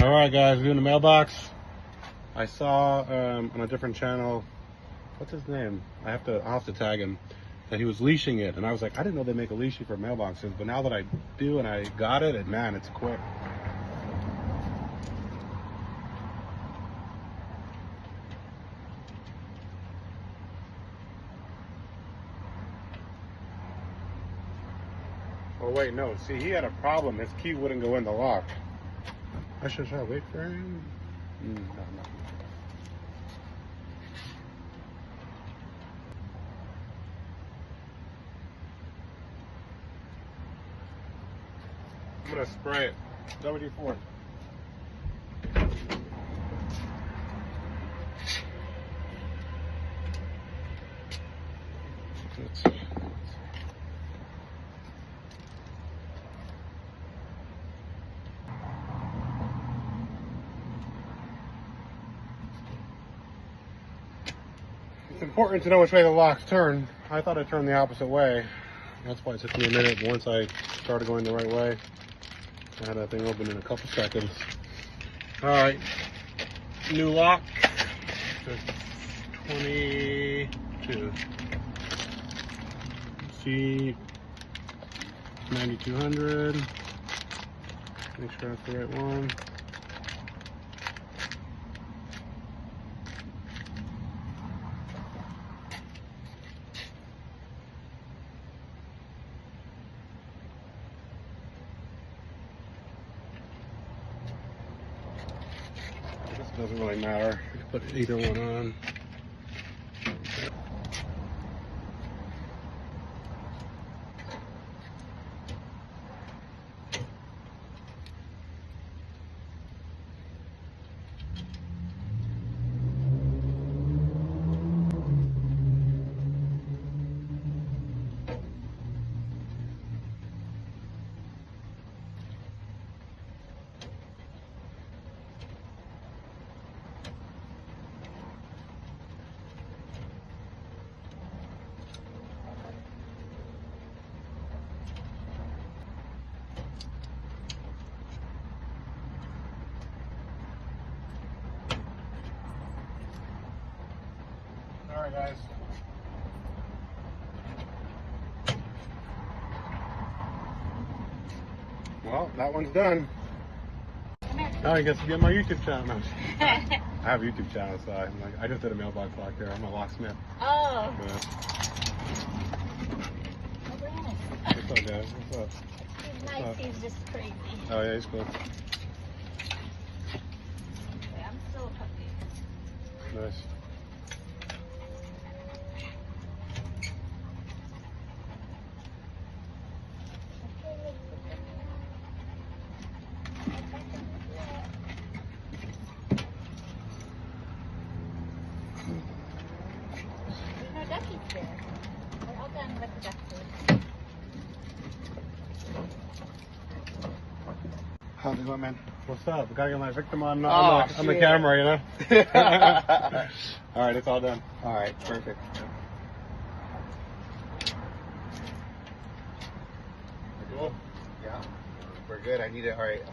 All right, guys, doing the mailbox. I saw on a different channel, what's his name? I'll have to tag him, that he was leashing it, and I was like, I didn't know they make a leashing for mailboxes, but now that I do and I got it, and man, it's quick. Oh wait, no. See, he had a problem. His key wouldn't go in the lock. Should I wait for him? No. I'm gonna spray it. WD-40. It's important to know which way the locks turn. I thought I turned the opposite way. That's why it took me a minute. Once I started going the right way, I had that thing open in a couple seconds. All right, new lock. 22. C 9200. Make sure that's the right one. This doesn't really matter. You can put either one on. All right, guys. Well, that one's done. Now I get to get my YouTube channel. No. I have a YouTube channel, so I just did a mailbox lock there. I'm a locksmith. Oh. What's up, guys? What's up? He's nice. He's just crazy. Oh yeah, he's cool. I'm still a puppy. Nice. There's no duckies there. We're all done with the duckies. How's it going, man? What's up? I gotta get my victim on the Shit. camera, you know? All right, it's all done. All right, perfect. Cool. Yeah, we're good. I need it. All right,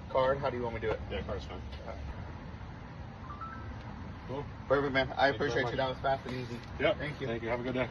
card. How do you want me to do it? Yeah, card's fine. Cool. Perfect, man. I Thank you very appreciate much. you. That was fast and easy. Yep. Thank you. Thank you. Have a good day.